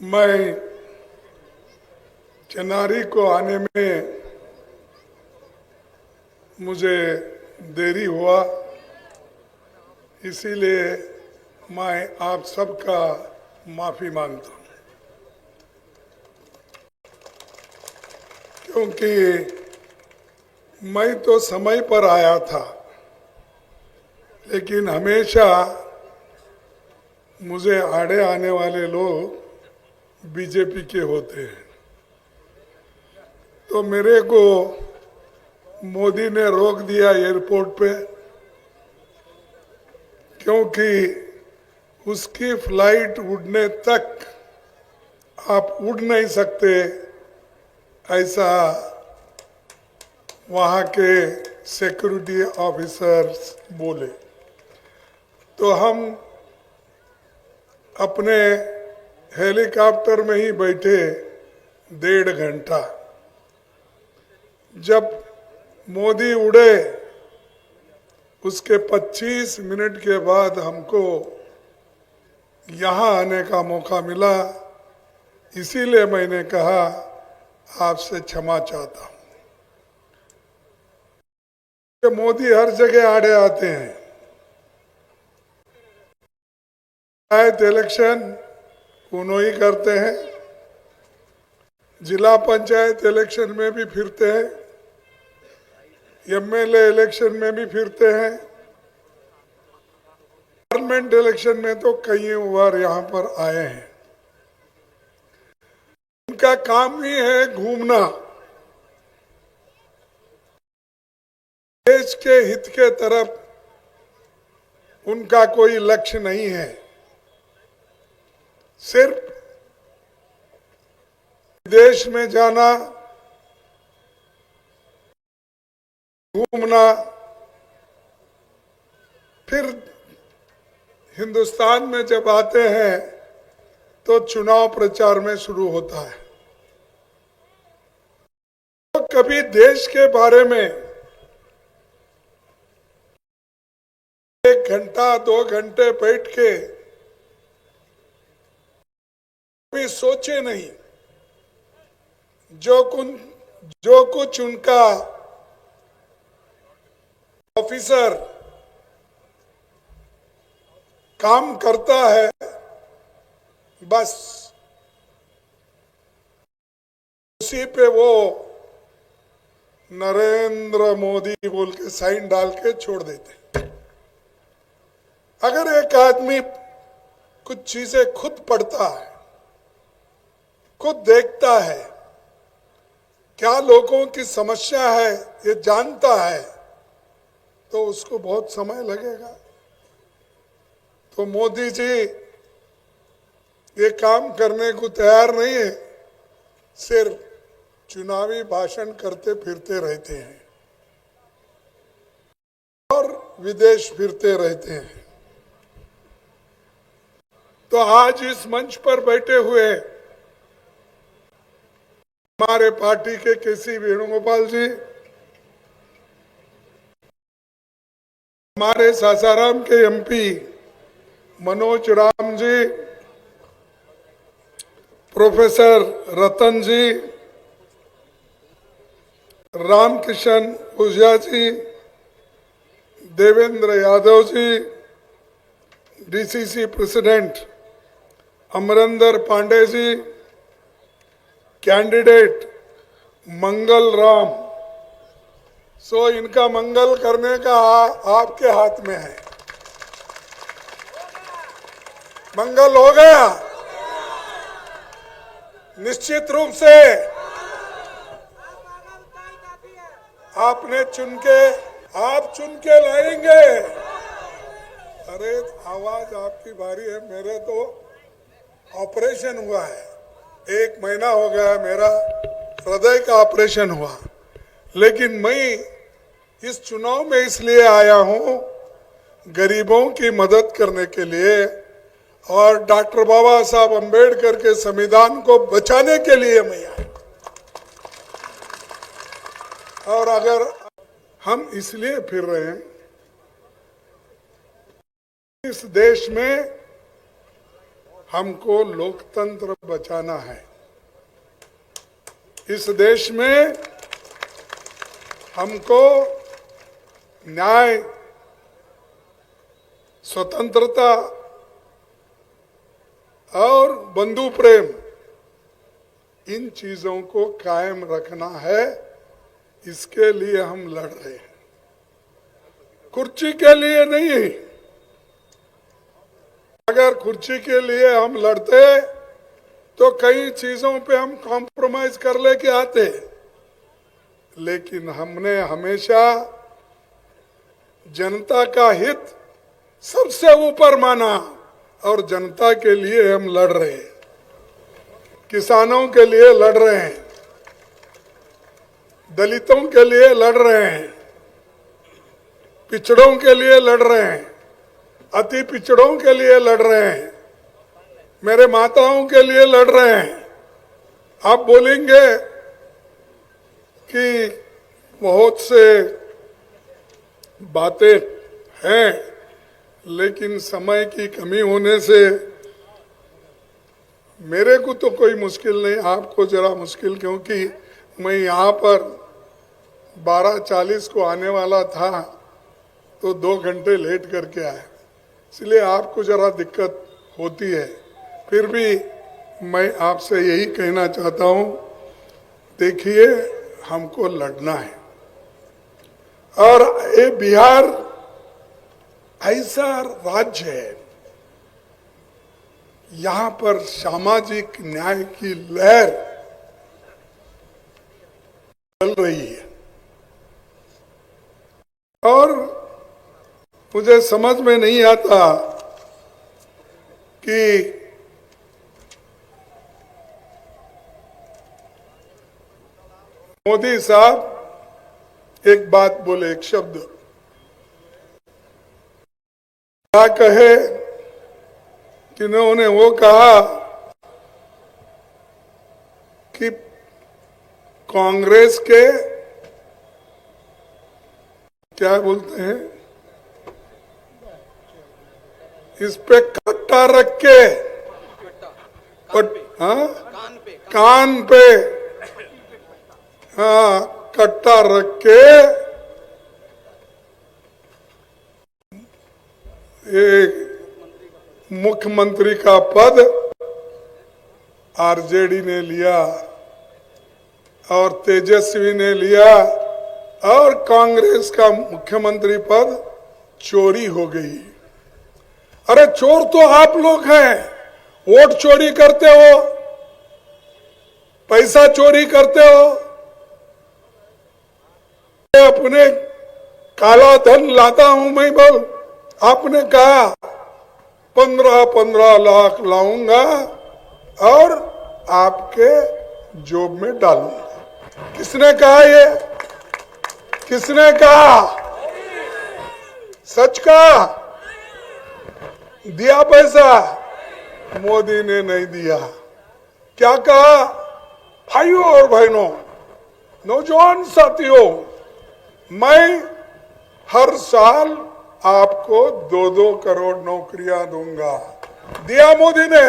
मैं चेन्नई को आने में मुझे देरी हुआ, इसीलिए मैं आप सबका माफ़ी मांगता हूँ, क्योंकि मैं तो समय पर आया था, लेकिन हमेशा मुझे आड़े आने वाले लोग बीजेपी के होते हैं। तो मेरे को मोदी ने रोक दिया एयरपोर्ट पे, क्योंकि उसकी फ्लाइट उड़ने तक आप उड़ नहीं सकते, ऐसा वहाँ के सिक्योरिटी ऑफिसर्स बोले। तो हम अपने हेलीकॉप्टर में ही बैठे 1.5 घंटा। जब मोदी उड़े उसके 25 मिनट के बाद हमको यहाँ आने का मौका मिला, इसीलिए मैंने कहा आपसे क्षमा चाहता हूँ। मोदी हर जगह आड़े आते हैं। पंचायत इलेक्शन उन्होंने ही करते हैं, जिला पंचायत इलेक्शन में भी फिरते हैं, एमएलए इलेक्शन में भी फिरते हैं, पार्लियामेंट इलेक्शन में तो कई बार यहाँ पर आए हैं। उनका काम ही है घूमना, देश के हित के तरफ उनका कोई लक्ष्य नहीं है, सिर्फ देश में जाना, घूमना, फिर हिंदुस्तान में जब आते हैं तो चुनाव प्रचार में शुरू होता है। तो कभी देश के बारे में 1 घंटा 2 घंटे बैठ के कभी सोचे नहीं। जो कुछ उनका ऑफिसर काम करता है, बस उसी पे वो नरेंद्र मोदी बोल के साइन डाल के छोड़ देते। अगर एक आदमी कुछ चीजें खुद पढ़ता है, खुद देखता है, क्या लोगों की समस्या है ये जानता है, तो उसको बहुत समय लगेगा। तो मोदी जी ये काम करने को तैयार नहीं है, सिर्फ चुनावी भाषण करते फिरते रहते हैं और विदेश फिरते रहते हैं। तो आज इस मंच पर बैठे हुए हमारे पार्टी के केसी वेणुगोपाल जी, हमारे सासाराम के एमपी मनोज राम जी, प्रोफेसर रतन जी, रामकिशन पूजिया जी, Devendra Yadav ji, DCC president Amarinder Pandey ji, candidate Mangal Ram. सो इनका मंगल करने का आपके हाथ में है। मंगल हो गया निश्चित रूप से। आपने आप चुन के लाएंगे। अरे आवाज आपकी भारी है, मेरे तो ऑपरेशन हुआ है, 1 महीना हो गया मेरा हृदय का ऑपरेशन हुआ, लेकिन मैं इस चुनाव में इसलिए आया हूं गरीबों की मदद करने के लिए और डॉक्टर बाबा साहब अंबेडकर के संविधान को बचाने के लिए मैं आया। और अगर हम इसलिए फिर रहे हैं, इस देश में हमको लोकतंत्र बचाना है। इस देश में हमको न्याय, स्वतंत्रता और बंधु प्रेम, इन चीजों को कायम रखना है। इसके लिए हम लड़ रहे हैं, कुर्सी के लिए नहीं। अगर कुर्सी के लिए हम लड़ते तो कई चीजों पे हम कॉम्प्रोमाइज कर लेके आते, लेकिन हमने हमेशा जनता का हित सबसे ऊपर माना और जनता के लिए हम लड़ रहे हैं। किसानों के लिए लड़ रहे हैं, दलितों के लिए लड़ रहे हैं, पिछड़ों के लिए लड़ रहे हैं, अति पिछड़ों के लिए लड़ रहे हैं, मेरे माताओं के लिए लड़ रहे हैं। आप बोलेंगे कि बहुत से बातें हैं, लेकिन समय की कमी होने से मेरे को तो कोई मुश्किल नहीं, आपको जरा मुश्किल, क्योंकि मैं यहाँ पर 12:40 को आने वाला था तो 2 घंटे लेट करके आया, इसलिए आपको जरा दिक्कत होती है। फिर भी मैं आपसे यही कहना चाहता हूँ, देखिए हमको लड़ना है। और ये बिहार ऐसा राज्य है, यहाँ पर सामाजिक न्याय की लहर चल रही है और मुझे समझ में नहीं आता कि मोदी साहब एक बात बोले, एक शब्द क्या कहे कि उन्होंने वो कहा कि कांग्रेस के क्या बोलते हैं, इस पे कट्टा रख के कान पे कट्टा रख के एक मुख्यमंत्री का पद आरजेडी ने लिया और तेजस्वी ने लिया और कांग्रेस का मुख्यमंत्री पद चोरी हो गई। अरे चोर तो आप लोग हैं, वोट चोरी करते हो, पैसा चोरी करते हो, अपने काला धन लाता हूं मैं। बोल, आपने कहा 15-15 लाख लाऊंगा और आपके जोब में डालूंगा। किसने कहा ये? किसने कहा? सच कहा? दिया पैसा? मोदी ने नहीं दिया। क्या कहा? भाइयों और बहनों, नौजवान साथियों, मैं हर साल आपको 2-2 करोड़ नौकरियां दूंगा। दिया मोदी ने?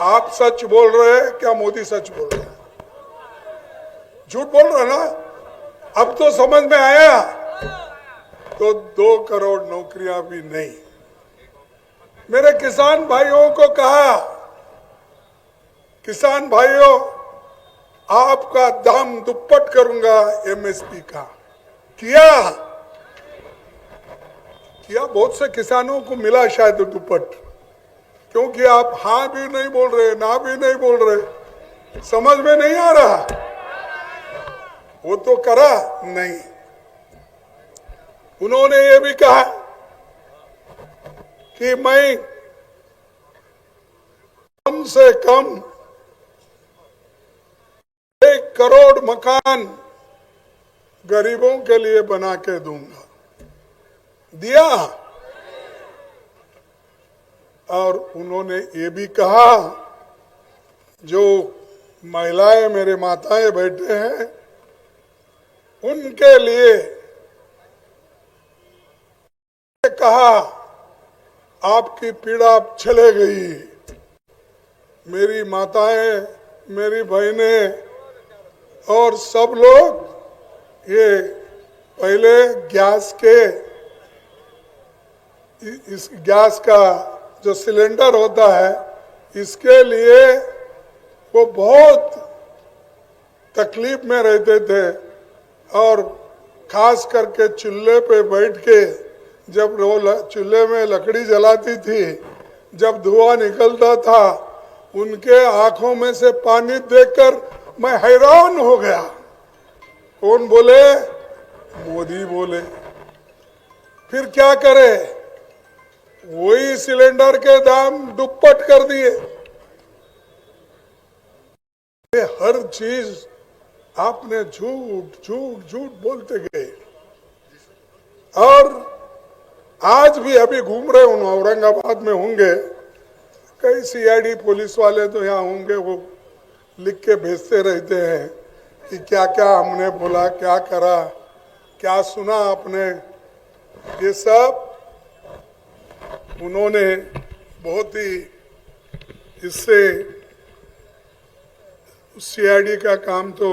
आप सच बोल रहे हैं क्या? मोदी सच बोल रहे हैं? झूठ बोल रहे ना? अब तो समझ में आया। तो 2 करोड़ नौकरियां भी नहीं। मेरे किसान भाइयों को कहा, किसान भाइयों, आपका दाम दुप्पट करूंगा एमएसपी का। किया बहुत से किसानों को मिला शायद दुप्पट, क्योंकि आप हाँ भी नहीं बोल रहे, ना भी नहीं बोल रहे, समझ में नहीं आ रहा। वो तो करा नहीं। उन्होंने ये भी कहा कि मैं कम से कम 1 करोड़ मकान गरीबों के लिए बना के दूंगा। दिया। और उन्होंने ये भी कहा, जो महिलाएं मेरे माताएं बैठे हैं उनके लिए कहा आपकी पीड़ा चले गई। मेरी माताएं, मेरी बहनें और सब लोग ये पहले गैस के इस गैस का जो सिलेंडर होता है इसके लिए वो बहुत तकलीफ में रहते थे और खास करके चूल्हे पे बैठ के जब वो चूल्हे में लकड़ी जलाती थी, जब धुआं निकलता था, उनके आंखों में से पानी देखकर मैं हैरान हो गया। कौन बोले? मोदी बोले। फिर क्या करे? वही सिलेंडर के दाम दुप्पट कर दिए। हर चीज आपने झूठ झूठ झूठ बोलते गए। और आज भी अभी घूम रहे हूं, औरंगाबाद में होंगे, कई सीआईडी पुलिस वाले तो यहाँ होंगे, वो लिख के भेजते रहते हैं कि क्या क्या हमने बोला, क्या करा, क्या सुना आपने। ये सब उन्होंने बहुत ही इससे सीआईडी का काम तो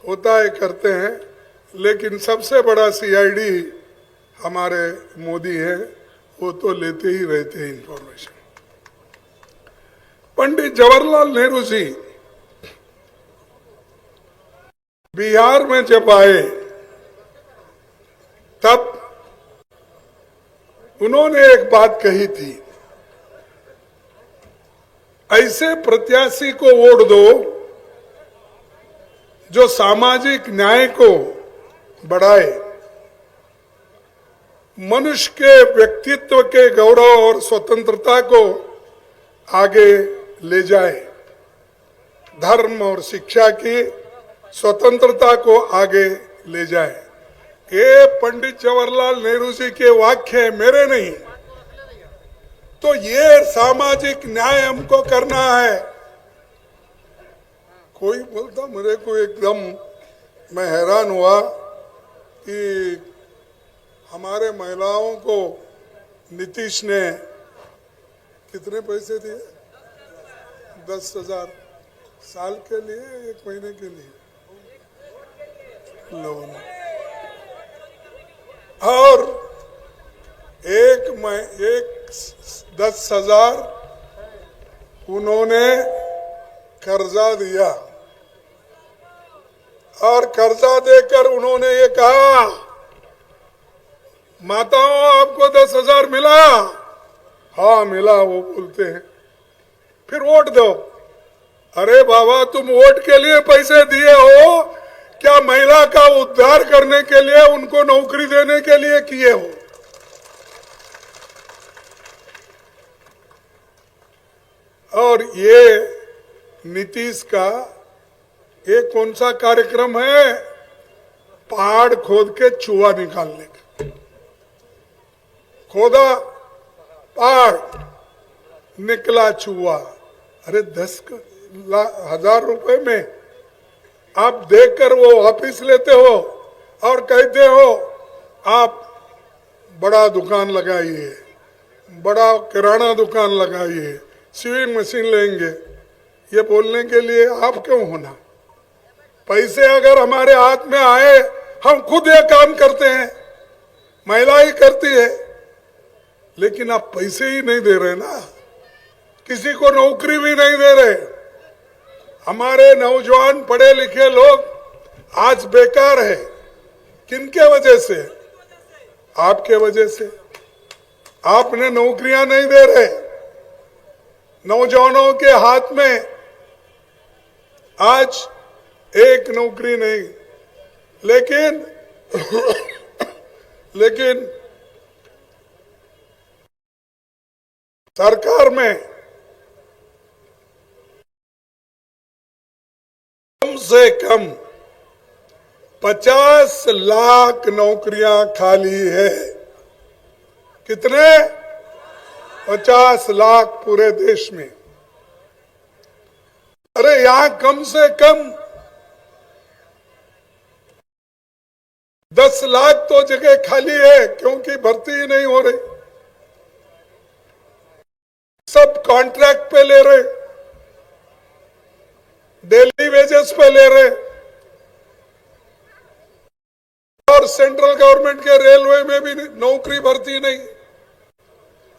होता है, करते हैं, लेकिन सबसे बड़ा सीआईडी हमारे मोदी है, वो तो लेते ही रहते हैं इंफॉर्मेशन। पंडित जवाहरलाल नेहरू जी बिहार में जब आए तब उन्होंने एक बात कही थी, ऐसे प्रत्याशी को वोट दो जो सामाजिक न्याय को बढ़ाए, मनुष्य के व्यक्तित्व के गौरव और स्वतंत्रता को आगे ले जाए, धर्म और शिक्षा की स्वतंत्रता को आगे ले जाए। ये पंडित जवाहरलाल नेहरू जी के वाक्य है, मेरे नहीं। तो ये सामाजिक न्याय हमको करना है। कोई बोलता, मेरे को एकदम मैं हैरान हुआ कि हमारे महिलाओं को नीतीश ने कितने पैसे दिए? 10,000 साल के लिए, 1 महीने के लिए लोन, और एक 10,000 उन्होंने कर्जा दिया, और कर्जा देकर उन्होंने ये कहा, माताओं आपको 10,000 मिला? हाँ मिला, वो बोलते हैं। फिर वोट दो। अरे बाबा, तुम वोट के लिए पैसे दिए हो क्या महिला का उद्धार करने के लिए, उनको नौकरी देने के लिए किए हो? और ये नीतीश का ये कौन सा कार्यक्रम है? पहाड़ खोद के चूहा निकालने का। खोदा पहाड़, निकला चूहा। अरे 10,000 रुपए में आप देकर वो वापिस लेते हो और कहते हो आप बड़ा दुकान लगाइए, बड़ा किराना दुकान लगाइए, सिविंग मशीन लेंगे। ये बोलने के लिए आप क्यों होना? पैसे अगर हमारे हाथ में आए, हम खुद ये काम करते हैं, महिला ही करती है, लेकिन आप पैसे ही नहीं दे रहे ना, किसी को नौकरी भी नहीं दे रहे। हमारे नौजवान पढ़े लिखे लोग आज बेकार है। किनके वजह से? आपके वजह से। आपने नौकरियां नहीं दे रहे। नौजवानों के हाथ में आज एक नौकरी नहीं, लेकिन सरकार में कम से कम 50 लाख नौकरियां खाली है। कितने? 50 लाख पूरे देश में। अरे यहां कम से कम 10 लाख तो जगह खाली है, क्योंकि भर्ती ही नहीं हो रही। सब कॉन्ट्रैक्ट पे ले रहे, डेली वेजेस पे ले रहे, और सेंट्रल गवर्नमेंट के रेलवे में भी नौकरी भर्ती नहीं।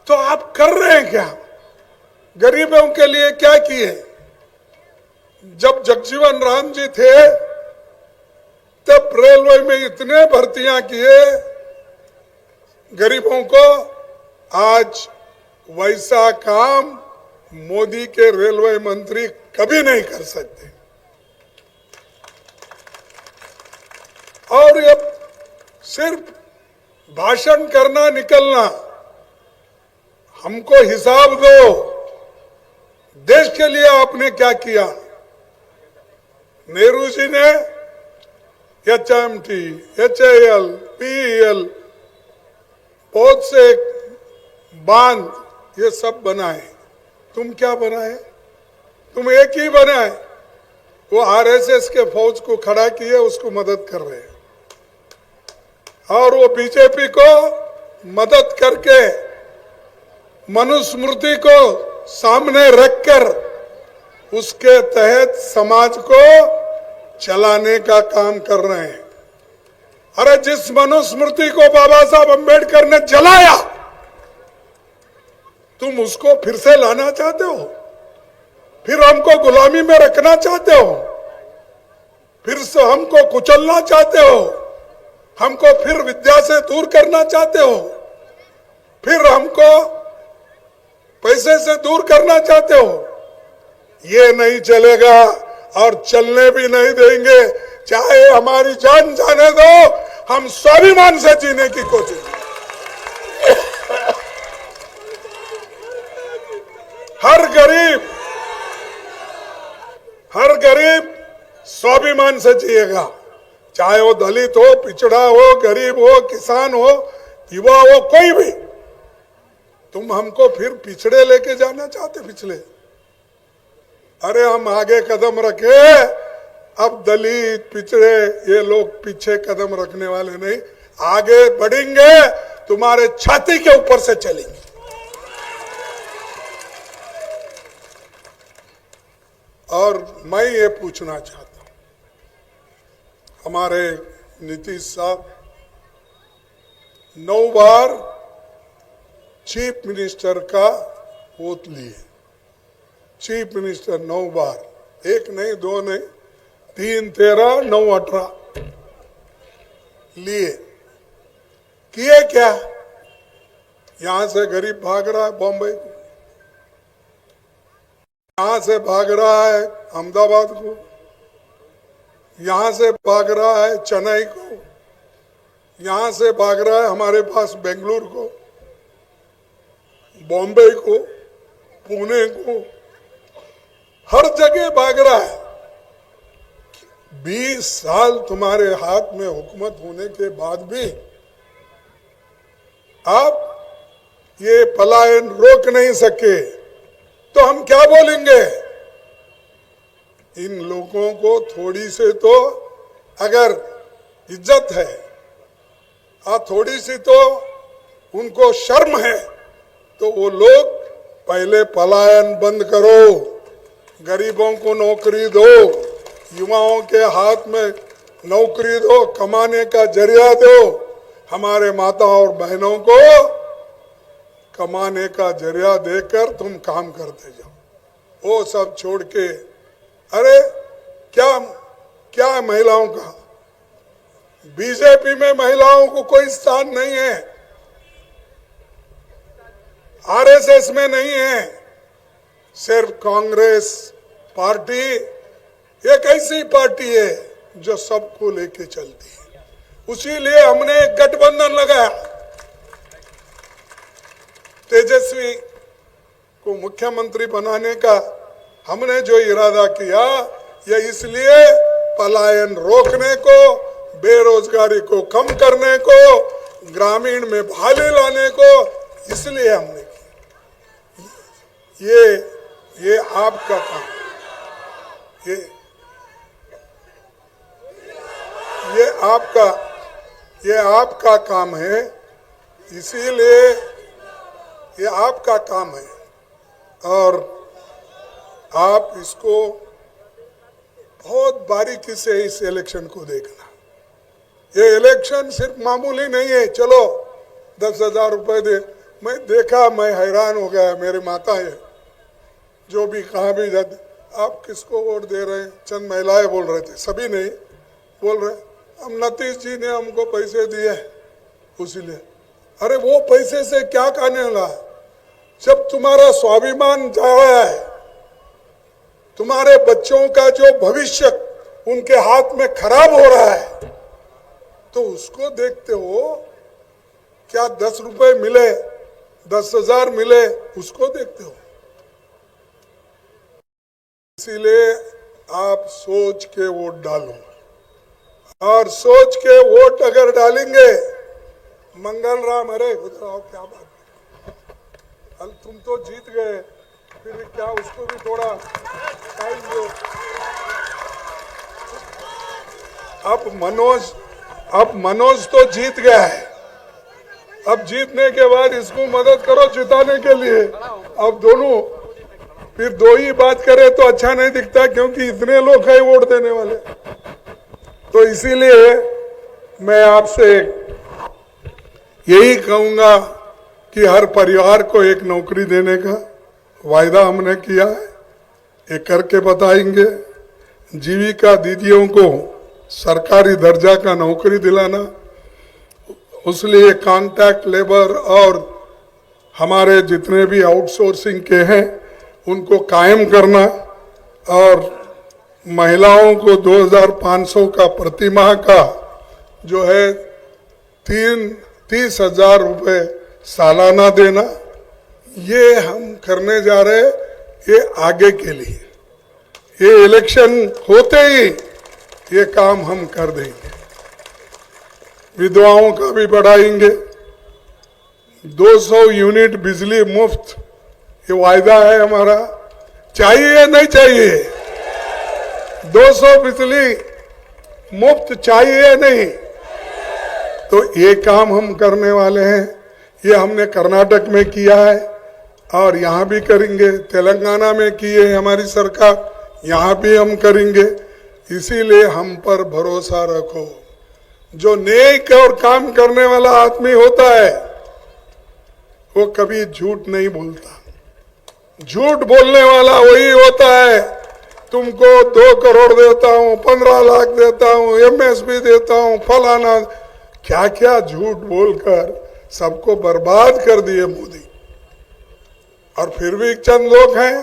तो आप कर रहे हैं क्या? गरीबों के लिए क्या किए? जब जगजीवन राम जी थे तब रेलवे में इतने भर्तियां किए गरीबों को। आज वैसा काम मोदी के रेलवे मंत्री कभी नहीं कर सकते। और ये सिर्फ भाषण करना, निकलना, हमको हिसाब दो, देश के लिए आपने क्या किया। नेहरू जी ने HMT, HAL, PEL, बहुत से बांध ये सब बनाए। तुम क्या बनाए? तुम एक ही बनाए, वो RSS के फौज को खड़ा किए, उसको मदद कर रहे हैं। और वो बीजेपी को मदद करके मनुस्मृति को सामने रखकर उसके तहत समाज को चलाने का काम कर रहे हैं। अरे जिस मनुस्मृति को बाबा साहब अम्बेडकर ने जलाया, तुम उसको फिर से लाना चाहते हो? फिर हमको गुलामी में रखना चाहते हो? फिर से हमको कुचलना चाहते हो? हमको फिर विद्या से दूर करना चाहते हो? फिर हमको पैसे से दूर करना चाहते हो? ये नहीं चलेगा और चलने भी नहीं देंगे। चाहे हमारी जान जाने दो, हम स्वाभिमान से जीने की कोशिश। हर गरीब स्वाभिमान से जिएगा, चाहे वो दलित हो, पिछड़ा हो, गरीब हो, किसान हो, युवा हो, कोई भी। तुम हमको फिर पिछड़े लेके जाना चाहते? पिछले? अरे हम आगे कदम रखे, अब दलित, पिछड़े, ये लोग पीछे कदम रखने वाले नहीं, आगे बढ़ेंगे, तुम्हारे छाती के ऊपर से चलेंगे। और मैं ये पूछना चाहता हूं, हमारे नीतीश साहब 9 बार चीफ मिनिस्टर का ओथ लिए। चीफ मिनिस्टर 9 बार, 1 नहीं, 2 नहीं, 3, 13, 9, 18 लिए। किए क्या? यहां से गरीब भाग रहा है बॉम्बे को, यहां से भाग रहा है अहमदाबाद को, यहां से भाग रहा है चेन्नई को, यहां से भाग रहा है हमारे पास बेंगलुरु को, बॉम्बे को, पुणे को, हर जगह भाग रहा है। 20 साल तुम्हारे हाथ में हुकूमत होने के बाद भी आप ये पलायन रोक नहीं सके, तो हम क्या बोलेंगे? इन लोगों को थोड़ी से तो अगर इज्जत है और थोड़ी सी तो उनको शर्म है, तो वो लोग पहले पलायन बंद करो, गरीबों को नौकरी दो, युवाओं के हाथ में नौकरी दो, कमाने का जरिया दो। हमारे माता और बहनों को कमाने का जरिया देकर तुम काम करते जाओ। वो सब छोड़ के, अरे क्या क्या महिलाओं का? बीजेपी में महिलाओं को कोई स्थान नहीं है, आरएसएस में नहीं है। सिर्फ कांग्रेस पार्टी एक ऐसी पार्टी है जो सबको लेके चलती है। उसीलिए हमने एक गठबंधन लगाया। तेजस्वी को मुख्यमंत्री बनाने का हमने जो इरादा किया, यह इसलिए पलायन रोकने को, बेरोजगारी को कम करने को, ग्रामीण में बहाली लाने को, इसलिए हमने किया। ये आपका काम, ये आपका काम है, इसीलिए ये आपका काम है। और आप इसको बहुत बारीकी से इस इलेक्शन को देखना। ये इलेक्शन सिर्फ मामूली नहीं है, चलो 10,000 रुपए दे। मैं देखा, मैं हैरान हो गया। मेरे माता है जो भी कहाँ भी जाते, आप किसको वोट दे रहे हैं? चंद महिलाएं बोल रहे थे, सभी नहीं बोल रहे, हम नीतीश जी ने हमको पैसे दिए उसीलिए। अरे वो पैसे से क्या करने वाला? जब तुम्हारा स्वाभिमान जा रहा है, तुम्हारे बच्चों का जो भविष्य उनके हाथ में खराब हो रहा है, तो उसको देखते हो क्या? 10 रुपए मिले, 10,000 मिले, उसको देखते हो। इसीलिए आप सोच के वोट डालो, और सोच के वोट अगर डालेंगे, मंगल राम, अरे उधर आओ, क्या बात है, तुम तो जीत गए, फिर क्या उसको भी थोड़ा टाइम दो। अब मनोज तो जीत गया है, अब जीतने के बाद इसको मदद करो जिताने के लिए। अब दोनों फिर दो ही बात करे तो अच्छा नहीं दिखता, क्योंकि इतने लोग हैं वोट देने वाले। तो इसीलिए मैं आपसे यही कहूंगा कि हर परिवार को एक नौकरी देने का वायदा हमने किया है, ये करके बताएंगे। जीविका दीदियों को सरकारी दर्जा का नौकरी दिलाना, उसलिए कॉन्ट्रैक्ट लेबर और हमारे जितने भी आउटसोर्सिंग के हैं उनको कायम करना, और महिलाओं को 2,500 का प्रति माह का जो है 30,000 रुपये सालाना देना, ये हम करने जा रहे हैं। ये आगे के लिए, ये इलेक्शन होते ही ये काम हम कर देंगे। विधवाओं का भी बढ़ाएंगे, 200 यूनिट बिजली मुफ्त, ये वायदा है हमारा। चाहिए नहीं चाहिए? 200 बिजली मुफ्त चाहिए नहीं? तो ये काम हम करने वाले हैं। ये हमने कर्नाटक में किया है और यहाँ भी करेंगे, तेलंगाना में की है हमारी सरकार, यहाँ भी हम करेंगे। इसीलिए हम पर भरोसा रखो। जो नेक और काम करने वाला आदमी होता है वो कभी झूठ नहीं बोलता। झूठ बोलने वाला वही होता है, तुमको 2 करोड़ देता हूं, 15 लाख देता हूं, एमएसपी देता हूं, फलाना, क्या क्या झूठ बोलकर सबको बर्बाद कर दिए मोदी। और फिर भी चंद लोग हैं,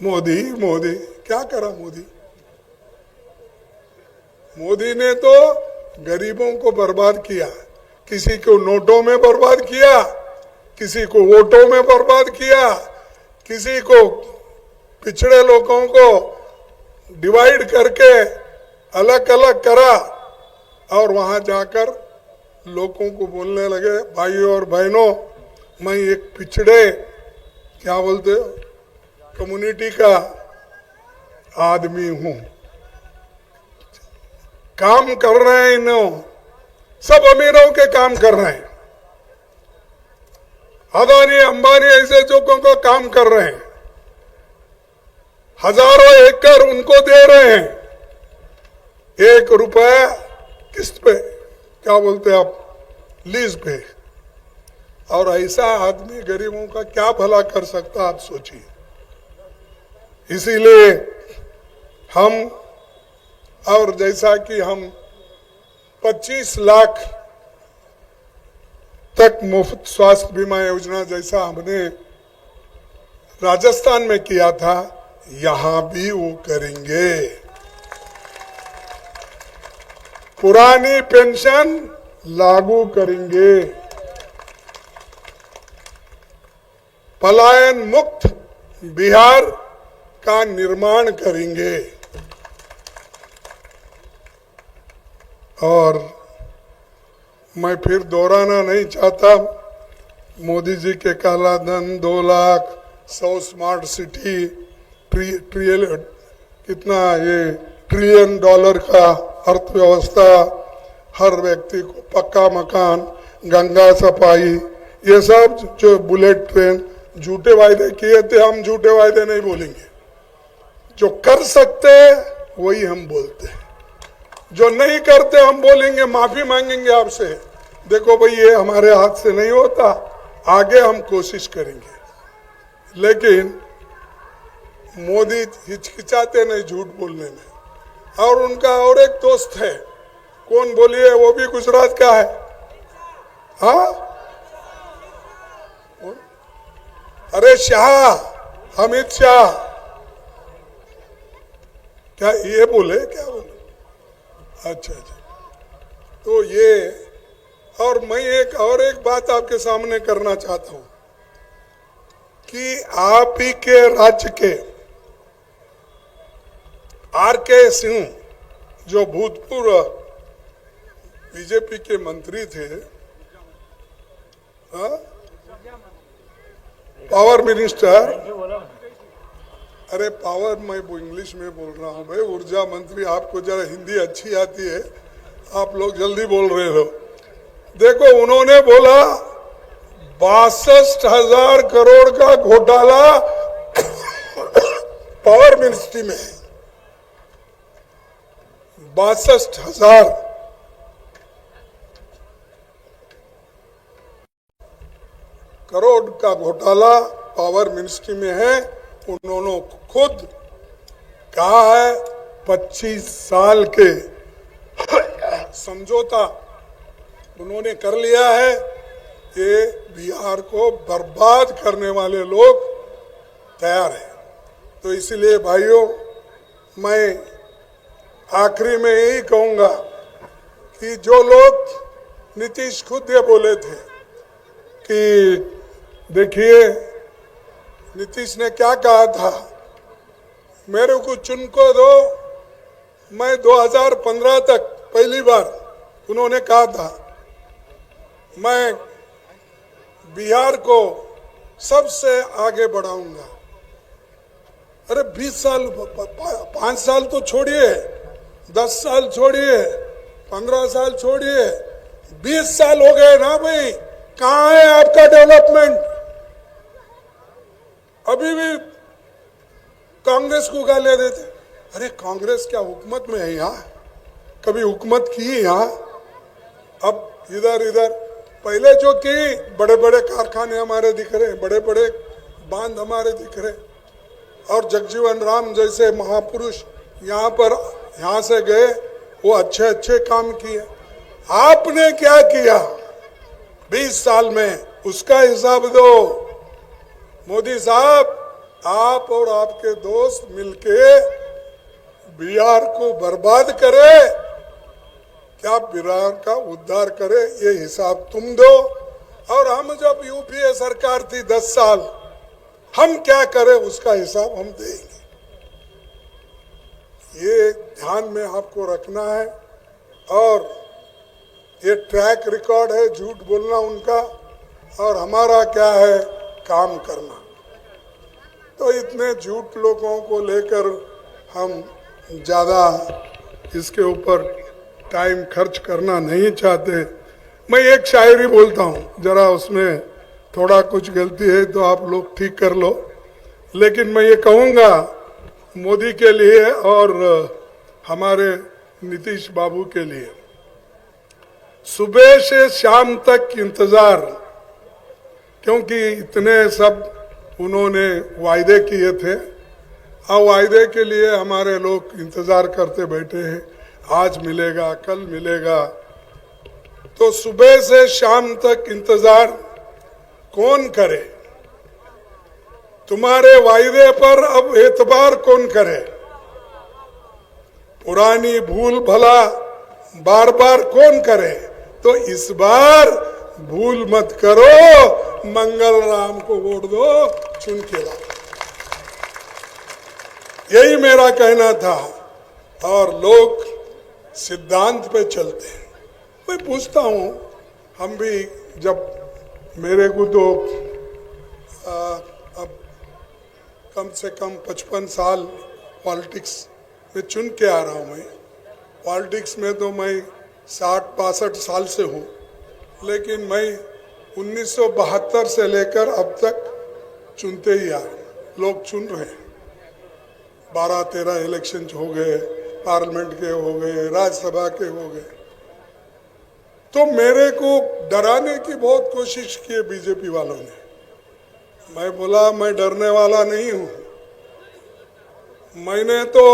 मोदी मोदी, क्या करा मोदी? मोदी ने तो गरीबों को बर्बाद किया, किसी को नोटों में बर्बाद किया, किसी को वोटों में बर्बाद किया, किसी को पिछड़े लोगों को डिवाइड करके अलग अलग करा, और वहां जाकर लोगों को बोलने लगे, भाइयों और बहनों, मैं एक पिछड़े, क्या बोलते हो, कम्युनिटी का आदमी हूं। काम कर रहे हैं इन्हों, सब अमीरों के काम कर रहे हैं, अदानी अंबानी ऐसे लोगों को काम कर रहे हैं, हजारों एकड़ उनको दे रहे हैं, 1 रुपया किस्त पे, क्या बोलते हैं आप, लीज पे। और ऐसा आदमी गरीबों का क्या भला कर सकता, आप सोचिए। इसीलिए हम, और जैसा कि हम 25 लाख तक मुफ्त स्वास्थ्य बीमा योजना जैसा हमने राजस्थान में किया था, यहां भी वो करेंगे। पुरानी पेंशन लागू करेंगे, पलायन मुक्त बिहार का निर्माण करेंगे। और मैं फिर दोहराना नहीं चाहता, मोदी जी के काला धन, 2 लाख, 100 स्मार्ट सिटी, कितना ये ट्रिलियन डॉलर का अर्थव्यवस्था, हर व्यक्ति को पक्का मकान, गंगा सफाई, ये सब जो बुलेट ट्रेन, झूठे वायदे किए थे, हम झूठे वायदे नहीं बोलेंगे। जो कर सकते हैं वही हम बोलते हैं, जो नहीं करते हम बोलेंगे, माफी मांगेंगे आपसे, देखो भाई ये हमारे हाथ से नहीं होता, आगे हम कोशिश करेंगे। लेकिन मोदी हिचकिचाते नहीं झूठ बोलने में। और उनका और एक दोस्त है, कौन बोलिए, वो भी गुजरात का है, हाँ, अरे शाह, अमित शाह, क्या ये बोले, क्या बोले, अच्छा अच्छा। तो ये, और मैं एक बात आपके सामने करना चाहता हूं कि आप ही के राज्य के आर.के. सिंह, जो भूतपूर्व बीजेपी के मंत्री थे, पावर मिनिस्टर, अरे पावर मैं इंग्लिश में बोल रहा हूं भाई, ऊर्जा मंत्री, आपको जरा हिंदी अच्छी आती है, आप लोग जल्दी बोल रहे हो। देखो उन्होंने बोला 62,000 करोड़ का घोटाला पावर मिनिस्ट्री में है, 62,000। करोड़ का घोटाला पावर मिनिस्ट्री में है। उन्होंने खुद कहा है 25 साल के समझौता उन्होंने कर लिया है। ये बिहार को बर्बाद करने वाले लोग तैयार हैं। तो इसलिए भाइयों, मैं आखिरी में यही कहूंगा कि जो लोग, नीतीश खुद ये बोले थे कि देखिए नीतीश ने क्या कहा था, मेरे को चुन को दो, मैं 2015 तक पहली बार उन्होंने कहा था मैं बिहार को सबसे आगे बढ़ाऊंगा। अरे 20 साल, 5 साल तो छोड़िए, 10 साल छोड़िए, 15 साल छोड़िए, 20 साल हो गए ना भाई, कहाँ है आपका डेवलपमेंट? अभी भी कांग्रेस को गालियां देते। अरे कांग्रेस क्या हुकूमत में है यहाँ? कभी हुकूमत की है यहाँ? अब इधर इधर पहले जो की, बड़े बड़े कारखाने हमारे दिख रहे, बड़े बड़े बांध हमारे दिख रहे, और जगजीवन राम जैसे महापुरुष यहाँ से गए, वो अच्छे अच्छे काम किए। आपने क्या किया 20 साल में, उसका हिसाब दो। मोदी साहब, आप और आपके दोस्त मिलके बिहार को बर्बाद करे, क्या बिहार का उद्धार करे, ये हिसाब तुम दो। और हम जब यूपीए सरकार थी 10 साल, हम क्या करें उसका हिसाब हम देंगे। ये ध्यान में आपको रखना है। और ये ट्रैक रिकॉर्ड है झूठ बोलना उनका, और हमारा क्या है, काम करना। तो इतने झूठ लोगों को लेकर हम ज़्यादा इसके ऊपर टाइम खर्च करना नहीं चाहते। मैं एक शायरी बोलता हूँ, जरा उसमें थोड़ा कुछ गलती है तो आप लोग ठीक कर लो, लेकिन मैं ये कहूँगा मोदी के लिए और हमारे नीतीश बाबू के लिए, सुबह से शाम तक इंतजार, क्योंकि इतने सब उन्होंने वायदे किए थे, और वायदे के लिए हमारे लोग इंतजार करते बैठे हैं, आज मिलेगा कल मिलेगा। तो सुबह से शाम तक इंतजार कौन करे? तुम्हारे वायदे पर अब एतबार कौन करे? पुरानी भूल भला बार बार कौन करे? तो इस बार भूल मत करो, मंगल राम को वोट दो, चुन के लाओ। यही मेरा कहना था। और लोग सिद्धांत पे चलते हैं। मैं पूछता हूँ, हम भी जब, मेरे को तो अब कम से कम 55 साल पॉलिटिक्स में चुन के आ रहा हूँ। मैं पॉलिटिक्स में तो मैं 60-62 साल से हूँ, लेकिन मैं 1972 से लेकर अब तक चुनते ही आ लोग चुन रहे हैं। 12-13 इलेक्शन हो गए, पार्लियामेंट के हो गए, राज्यसभा के हो गए। तो मेरे को डराने की बहुत कोशिश की है बीजेपी वालों ने। मैं बोला मैं डरने वाला नहीं हूं। मैंने तो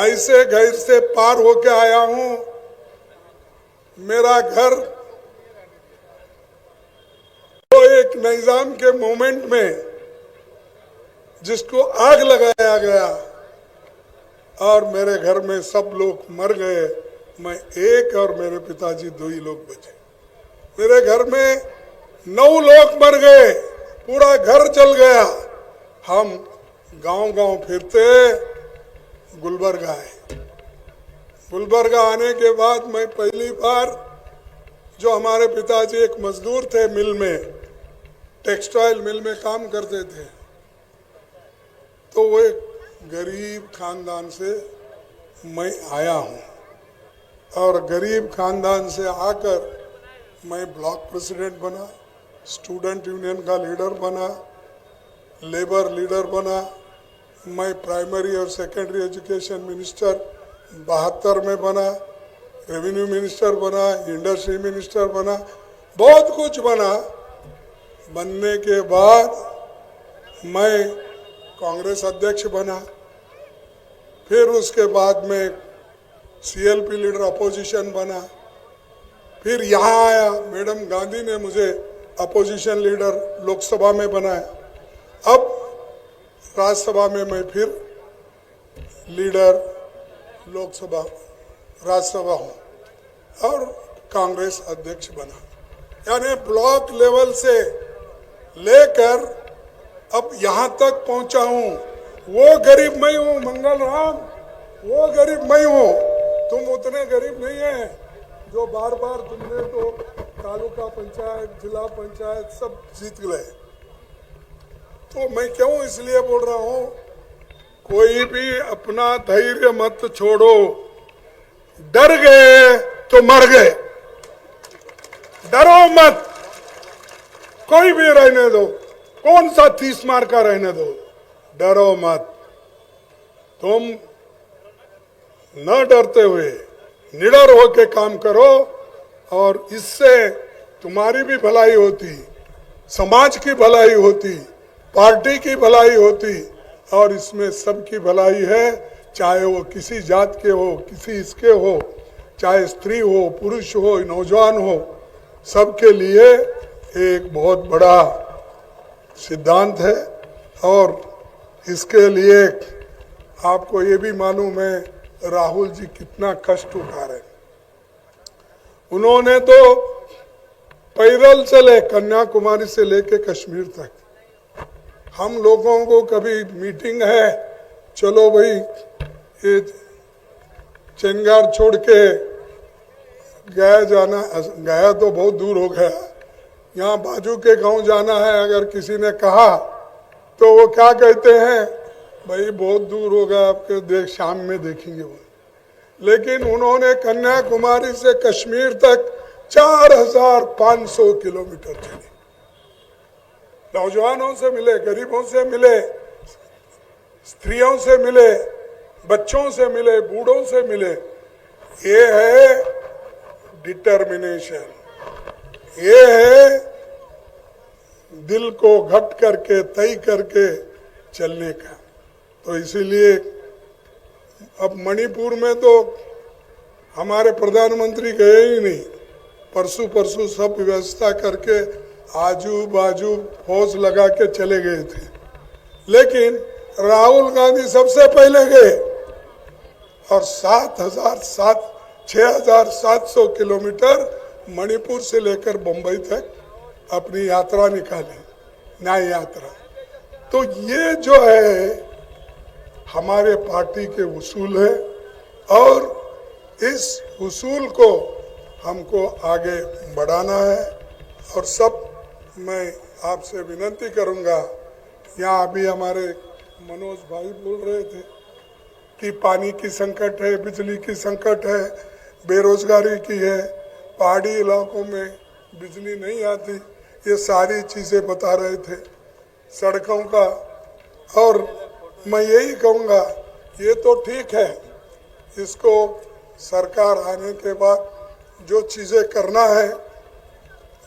ऐसे घर से पार होके आया हूं। मेरा घर तो एक निजाम के मोमेंट में जिसको आग लगाया गया और मेरे घर में सब लोग मर गए, मैं एक और मेरे पिताजी 2 ही लोग बचे। मेरे घर में 9 लोग मर गए, पूरा घर जल गया। हम गांव-गांव फिरते गुलबर्गा आए। गुलबर्गा आने के बाद मैं पहली बार, जो हमारे पिताजी एक मजदूर थे मिल में, टेक्सटाइल मिल में काम करते थे, तो वो एक गरीब खानदान से मैं आया हूँ और गरीब खानदान से आकर मैं ब्लॉक प्रेसिडेंट बना, स्टूडेंट यूनियन का लीडर बना, लेबर लीडर बना। मैं प्राइमरी और सेकेंडरी एजुकेशन मिनिस्टर 72 में बना, रेवेन्यू मिनिस्टर बना, इंडस्ट्री मिनिस्टर बना, बहुत कुछ बना। बनने के बाद मैं कांग्रेस अध्यक्ष बना। फिर उसके बाद में सीएलपी लीडर अपोजिशन बना। फिर यहाँ आया, मैडम गांधी ने मुझे अपोजिशन लीडर लोकसभा में बनाया। अब राज्यसभा में मैं फिर लीडर लोकसभा राज्यसभा हूँ और कांग्रेस अध्यक्ष बना। यानी ब्लॉक लेवल से लेकर अब यहाँ तक पहुँचा हूँ। वो गरीब मैं हूँ मंगल राम, वो गरीब मैं हूँ। तुम उतने गरीब नहीं है जो बार बार तुमने तो तालुका पंचायत, जिला पंचायत सब जीत गए। तो मैं क्यों इसलिए बोल रहा हूँ, कोई भी अपना धैर्य मत छोड़ो। डर गए तो मर गए, डरो मत। कोई भी रहने दो, कौन सा 30 मार का रहने दो, डरो मत। तुम न डरते हुए निडर होके काम करो और इससे तुम्हारी भी भलाई होती, समाज की भलाई होती, पार्टी की भलाई होती और इसमें सबकी भलाई है। चाहे वो किसी जात के हो, किसी इसके हो, चाहे स्त्री हो, पुरुष हो, नौजवान हो, सबके लिए एक बहुत बड़ा सिद्धांत है। और इसके लिए आपको ये भी मालूम है राहुल जी कितना कष्ट उठा रहे। उन्होंने तो पैदल चले कन्याकुमारी से लेके कश्मीर तक। हम लोगों को कभी मीटिंग है, चलो भाई ये चंगार छोड़ के गया जाना, गया तो बहुत दूर हो गया, यहाँ बाजू के गांव जाना है। अगर किसी ने कहा तो वो क्या कहते हैं, भाई बहुत दूर हो गया, आपके देख शाम में देखेंगे वो। लेकिन उन्होंने कन्याकुमारी से कश्मीर तक 4500 किलोमीटर चले। नौजवानों से मिले, गरीबों से मिले, स्त्रियों से मिले, बच्चों से मिले, बूढ़ों से मिले। ये है डिटर्मिनेशन, ये है दिल को घट करके तय करके चलने का। तो इसीलिए अब मणिपुर में तो हमारे प्रधानमंत्री गए ही नहीं, परसों सब व्यवस्था करके आजू बाजू फौज लगा के चले गए थे। लेकिन राहुल गांधी सबसे पहले गए और 6,700 किलोमीटर मणिपुर से लेकर बंबई तक अपनी यात्रा निकाली, न्याय यात्रा। तो ये जो है हमारे पार्टी के उसूल है और इस उसूल को हमको आगे बढ़ाना है। और सब मैं आपसे विनती करूंगा, यहाँ अभी हमारे मनोज भाई बोल रहे थे कि पानी की संकट है, बिजली की संकट है, बेरोजगारी की है, पहाड़ी इलाकों में बिजली नहीं आती, ये सारी चीज़ें बता रहे थे। सड़कों का। और मैं यही कहूँगा, ये तो ठीक है, इसको सरकार आने के बाद जो चीज़ें करना है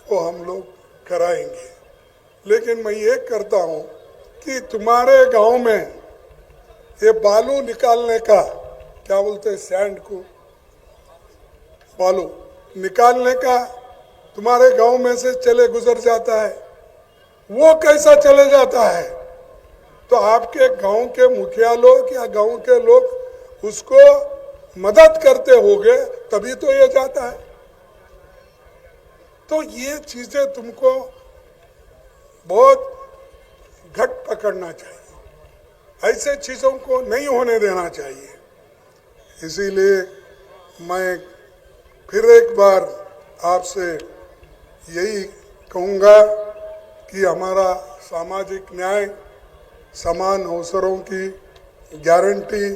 वो हम लोग कराएंगे। लेकिन मैं ये करता हूँ कि तुम्हारे गांव में ये बालू निकालने का, क्या बोलते हैं, सैंड को, बालू निकालने का तुम्हारे गांव में से चले गुजर जाता है, वो कैसा चले जाता है? तो आपके गांव के मुखिया लोग या गांव के लोग उसको मदद करते होंगे तभी तो ये जाता है। तो ये चीजें तुमको बहुत घट पकड़ना चाहिए, ऐसे चीजों को नहीं होने देना चाहिए। इसीलिए मैं फिर एक बार आपसे यही कहूँगा कि हमारा सामाजिक न्याय, समान अवसरों की गारंटी,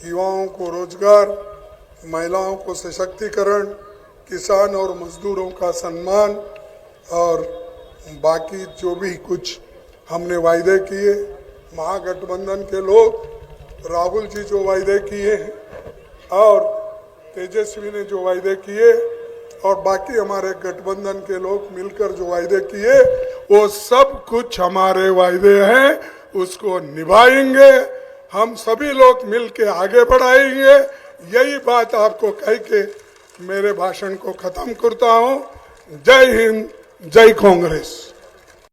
युवाओं को रोजगार, महिलाओं को सशक्तिकरण, किसान और मजदूरों का सम्मान और बाकी जो भी कुछ हमने वायदे किए, महागठबंधन के लोग, राहुल जी जो वायदे किए और तेजस्वी ने जो वायदे किए और बाकी हमारे गठबंधन के लोग मिलकर जो वायदे किए, वो सब कुछ हमारे वायदे हैं, उसको निभाएंगे। हम सभी लोग मिलके आगे बढ़ाएंगे। यही बात आपको कह के मेरे भाषण को खत्म करता हूँ। जय हिंद, जय कांग्रेस।